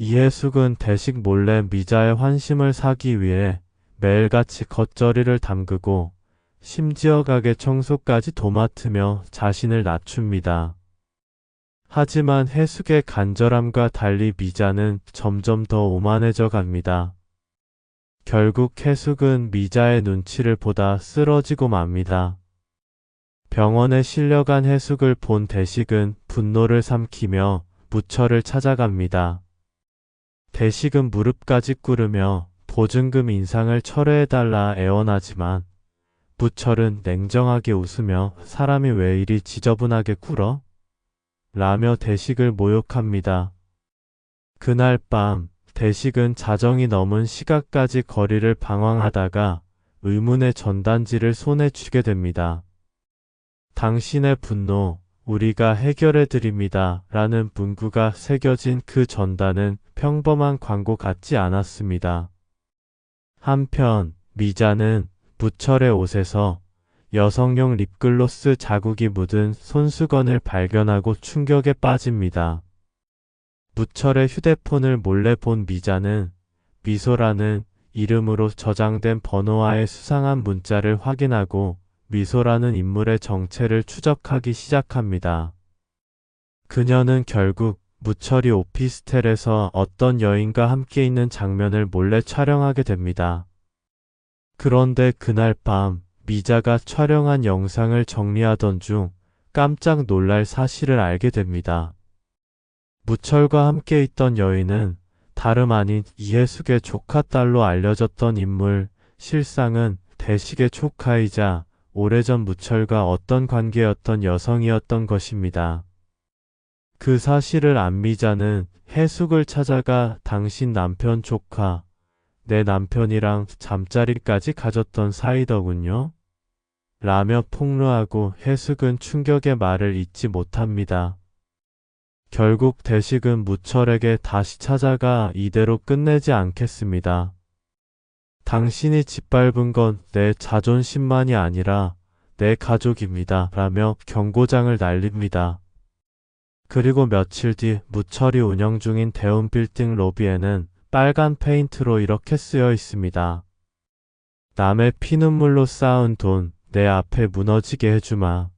이해숙은 대식 몰래 미자의 환심을 사기 위해 매일같이 겉절이를 담그고 심지어 가게 청소까지 도맡으며 자신을 낮춥니다. 하지만 해숙의 간절함과 달리 미자는 점점 더 오만해져 갑니다. 결국 해숙은 미자의 눈치를 보다 쓰러지고 맙니다. 병원에 실려간 해숙을 본 대식은 분노를 삼키며 무철을 찾아갑니다. 대식은 무릎까지 꿇으며 보증금 인상을 철회해달라 애원하지만 무철은 냉정하게 웃으며 사람이 왜 이리 지저분하게 굴어? 라며 대식을 모욕합니다. 그날 밤 대식은 자정이 넘은 시각까지 거리를 방황하다가 의문의 전단지를 손에 쥐게 됩니다. 당신의 분노, 우리가 해결해 드립니다. 라는 문구가 새겨진 그 전단은 평범한 광고 같지 않았습니다. 한편 미자는 무철의 옷에서 여성용 립글로스 자국이 묻은 손수건을 발견하고 충격에 빠집니다. 무철의 휴대폰을 몰래 본 미자는 미소라는 이름으로 저장된 번호와의 수상한 문자를 확인하고 미소라는 인물의 정체를 추적하기 시작합니다. 그녀는 결국 무철이 오피스텔에서 어떤 여인과 함께 있는 장면을 몰래 촬영하게 됩니다. 그런데 그날 밤 미자가 촬영한 영상을 정리하던 중 깜짝 놀랄 사실을 알게 됩니다. 무철과 함께 있던 여인은 다름 아닌 이해숙의 조카딸로 알려졌던 인물, 실상은 대식의 조카이자 오래전 무철과 어떤 관계였던 여성이었던 것입니다. 그 사실을 안 미자는 해숙을 찾아가 당신 남편 조카, 내 남편이랑 잠자리까지 가졌던 사이더군요. 라며 폭로하고 해숙은 충격의 말을 잇지 못합니다. 결국 대식은 무철에게 다시 찾아가 이대로 끝내지 않겠습니다. 당신이 짓밟은 건 내 자존심만이 아니라 내 가족입니다. 라며 경고장을 날립니다. 그리고 며칠 뒤 무철이 운영 중인 대운 빌딩 로비에는 빨간 페인트로 이렇게 쓰여 있습니다. 남의 피눈물로 쌓은 돈 내 앞에 무너지게 해주마.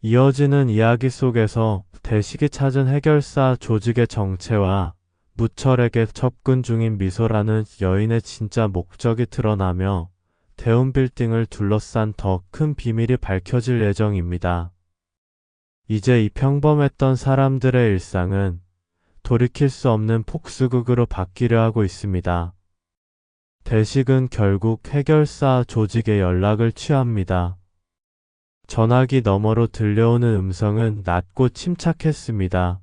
이어지는 이야기 속에서 대식이 찾은 해결사 조직의 정체와 무철에게 접근 중인 미소라는 여인의 진짜 목적이 드러나며 대운 빌딩을 둘러싼 더 큰 비밀이 밝혀질 예정입니다. 이제 이 평범했던 사람들의 일상은 돌이킬 수 없는 폭스극으로 바뀌려 하고 있습니다. 대식은 결국 해결사 조직의 연락을 취합니다. 전화기 너머로 들려오는 음성은 낮고 침착했습니다.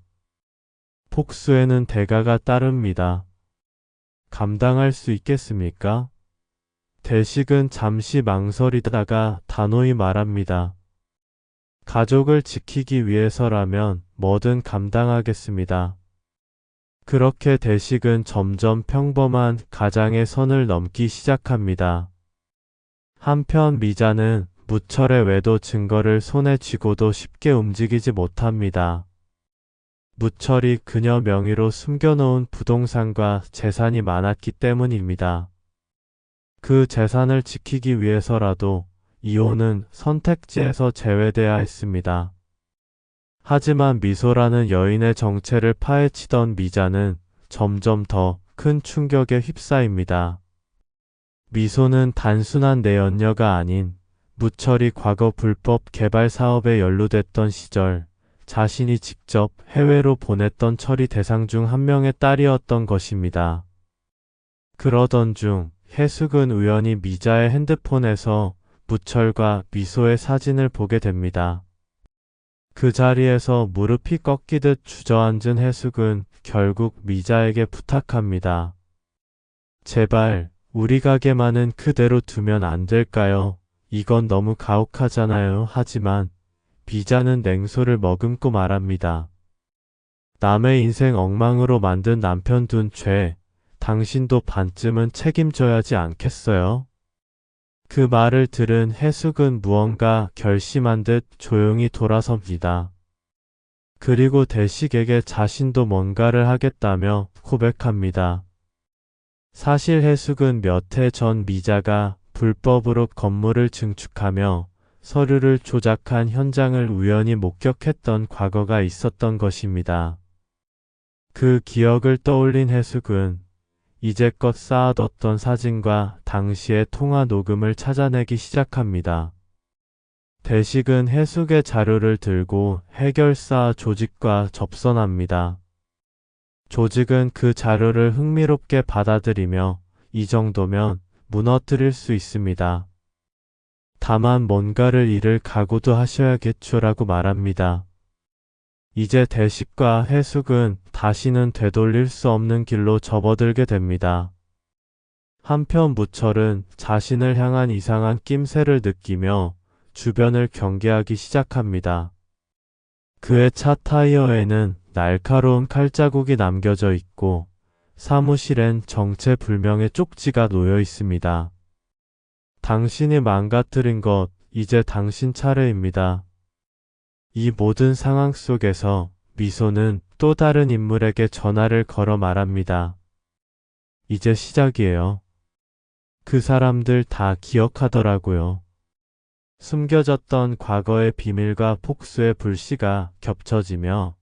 폭수에는 대가가 따릅니다. 감당할 수 있겠습니까? 대식은 잠시 망설이다가 단호히 말합니다. 가족을 지키기 위해서라면 뭐든 감당하겠습니다. 그렇게 대식은 점점 평범한 가장의 선을 넘기 시작합니다. 한편 미자는 무철의 외도 증거를 손에 쥐고도 쉽게 움직이지 못합니다. 무철이 그녀 명의로 숨겨놓은 부동산과 재산이 많았기 때문입니다. 그 재산을 지키기 위해서라도 이혼은 선택지에서 제외돼야 했습니다. 하지만 미소라는 여인의 정체를 파헤치던 미자는 점점 더 큰 충격에 휩싸입니다. 미소는 단순한 내연녀가 아닌 무철이 과거 불법 개발 사업에 연루됐던 시절 자신이 직접 해외로 보냈던 처리 대상 중 한 명의 딸이었던 것입니다. 그러던 중 해숙은 우연히 미자의 핸드폰에서 무철과 미소의 사진을 보게 됩니다. 그 자리에서 무릎이 꺾이듯 주저앉은 해숙은 결국 미자에게 부탁합니다. 제발 우리 가게만은 그대로 두면 안 될까요? 이건 너무 가혹하잖아요. 하지만 미자는 냉소를 머금고 말합니다. 남의 인생 엉망으로 만든 남편 둔 죄, 당신도 반쯤은 책임져야지 않겠어요? 그 말을 들은 해숙은 무언가 결심한 듯 조용히 돌아섭니다. 그리고 대식에게 자신도 뭔가를 하겠다며 고백합니다. 사실 해숙은 몇 해 전 미자가 불법으로 건물을 증축하며 서류를 조작한 현장을 우연히 목격했던 과거가 있었던 것입니다. 그 기억을 떠올린 해숙은 이제껏 쌓아뒀던 사진과 당시의 통화 녹음을 찾아내기 시작합니다. 대식은 해숙의 자료를 들고 해결사 조직과 접선합니다. 조직은 그 자료를 흥미롭게 받아들이며 이 정도면 무너뜨릴 수 있습니다. 다만 뭔가를 잃을 각오도 하셔야겠죠라고 말합니다. 이제 대식과 해숙은 다시는 되돌릴 수 없는 길로 접어들게 됩니다. 한편 무철은 자신을 향한 이상한 낌새를 느끼며 주변을 경계하기 시작합니다. 그의 차 타이어에는 날카로운 칼자국이 남겨져 있고 사무실엔 정체불명의 쪽지가 놓여 있습니다. 당신이 망가뜨린 것, 이제 당신 차례입니다. 이 모든 상황 속에서 미소는 또 다른 인물에게 전화를 걸어 말합니다. 이제 시작이에요. 그 사람들 다 기억하더라고요. 숨겨졌던 과거의 비밀과 폭수의 불씨가 겹쳐지며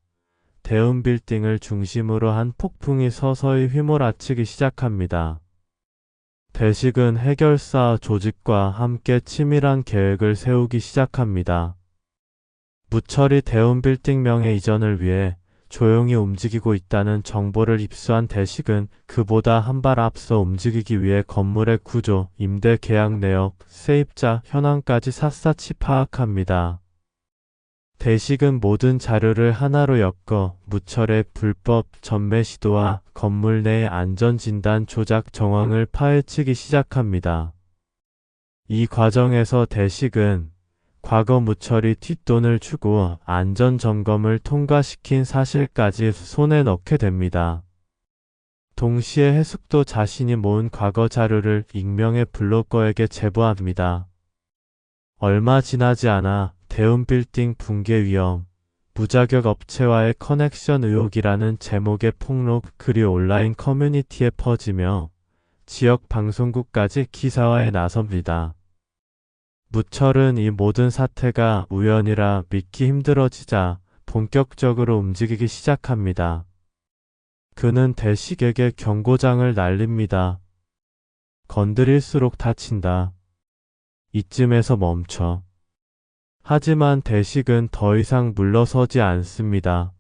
대운 빌딩을 중심으로 한 폭풍이 서서히 휘몰아치기 시작합니다. 대식은 해결사 조직과 함께 치밀한 계획을 세우기 시작합니다. 무철이 대운 빌딩 명예 이전을 위해 조용히 움직이고 있다는 정보를 입수한 대식은 그보다 한 발 앞서 움직이기 위해 건물의 구조, 임대 계약 내역, 세입자 현황까지 샅샅이 파악합니다. 대식은 모든 자료를 하나로 엮어 무철의 불법 전매 시도와 건물 내 안전진단 조작 정황을 파헤치기 시작합니다. 이 과정에서 대식은 과거 무철이 뒷돈을 주고 안전점검을 통과시킨 사실까지 손에 넣게 됩니다. 동시에 해숙도 자신이 모은 과거 자료를 익명의 블로거에게 제보합니다. 얼마 지나지 않아 대운 빌딩 붕괴 위험, 무자격 업체와의 커넥션 의혹이라는 제목의 폭로 글이 온라인 커뮤니티에 퍼지며 지역 방송국까지 기사화에 나섭니다. 무철은 이 모든 사태가 우연이라 믿기 힘들어지자 본격적으로 움직이기 시작합니다. 그는 대식에게 경고장을 날립니다. 건드릴수록 다친다. 이쯤에서 멈춰. 하지만 대식은 더 이상 물러서지 않습니다.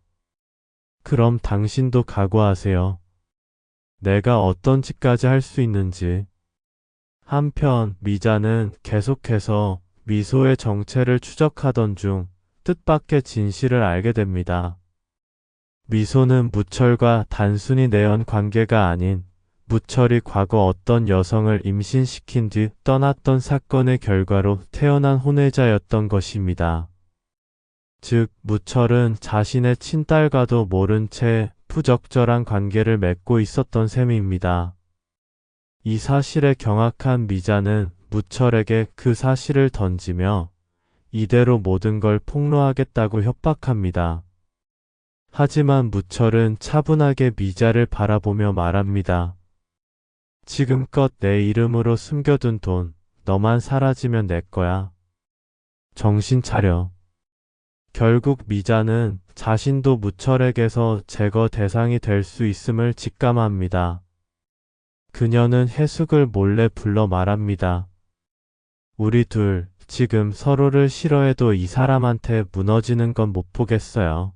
그럼 당신도 각오하세요. 내가 어떤 짓까지 할 수 있는지. 한편 미자는 계속해서 미소의 정체를 추적하던 중 뜻밖의 진실을 알게 됩니다. 미소는 무철과 단순히 내연 관계가 아닌 무철이 과거 어떤 여성을 임신시킨 뒤 떠났던 사건의 결과로 태어난 혼외자였던 것입니다. 즉, 무철은 자신의 친딸과도 모른 채 부적절한 관계를 맺고 있었던 셈입니다. 이 사실에 경악한 미자는 무철에게 그 사실을 던지며 이대로 모든 걸 폭로하겠다고 협박합니다. 하지만 무철은 차분하게 미자를 바라보며 말합니다. 지금껏 내 이름으로 숨겨둔 돈, 너만 사라지면 내 거야. 정신 차려. 결국 미자는 자신도 무철에게서 제거 대상이 될 수 있음을 직감합니다. 그녀는 해숙을 몰래 불러 말합니다. 우리 둘 지금 서로를 싫어해도 이 사람한테 무너지는 건 못 보겠어요.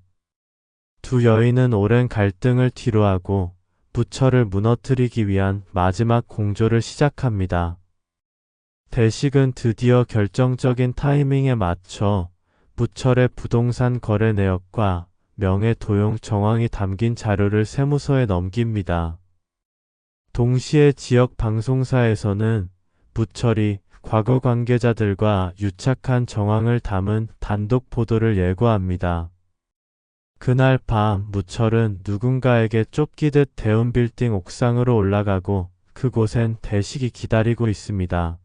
두 여인은 오랜 갈등을 뒤로하고 무철을 무너뜨리기 위한 마지막 공조를 시작합니다. 대식은 드디어 결정적인 타이밍에 맞춰 무철의 부동산 거래 내역과 명예 도용 정황이 담긴 자료를 세무서에 넘깁니다. 동시에 지역 방송사에서는 무철이 과거 관계자들과 유착한 정황을 담은 단독 보도를 예고합니다. 그날 밤 무철은 누군가에게 쫓기듯 대운 빌딩 옥상으로 올라가고 그곳엔 대식이 기다리고 있습니다.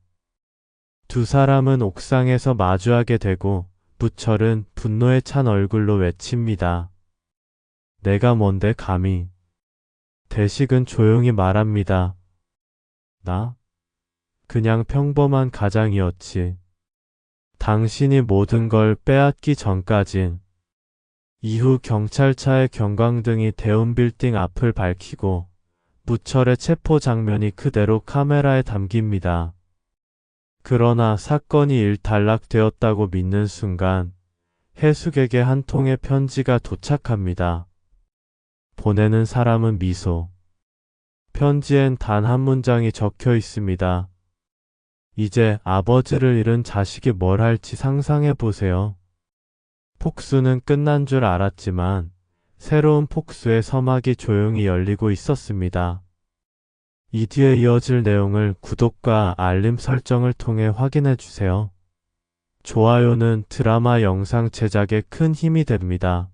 두 사람은 옥상에서 마주하게 되고 무철은 분노에 찬 얼굴로 외칩니다. 내가 뭔데 감히. 대식은 조용히 말합니다. 나? 그냥 평범한 가장이었지. 당신이 모든 걸 빼앗기 전까진. 이후 경찰차의 경광등이 대운 빌딩 앞을 밝히고 무철의 체포 장면이 그대로 카메라에 담깁니다. 그러나 사건이 일단락되었다고 믿는 순간 해숙에게 한 통의 편지가 도착합니다. 보내는 사람은 미소. 편지엔 단 한 문장이 적혀 있습니다. 이제 아버지를 잃은 자식이 뭘 할지 상상해 보세요. 폭수는 끝난 줄 알았지만 새로운 폭수의 서막이 조용히 열리고 있었습니다. 이 뒤에 이어질 내용을 구독과 알림 설정을 통해 확인해 주세요. 좋아요는 드라마 영상 제작에 큰 힘이 됩니다.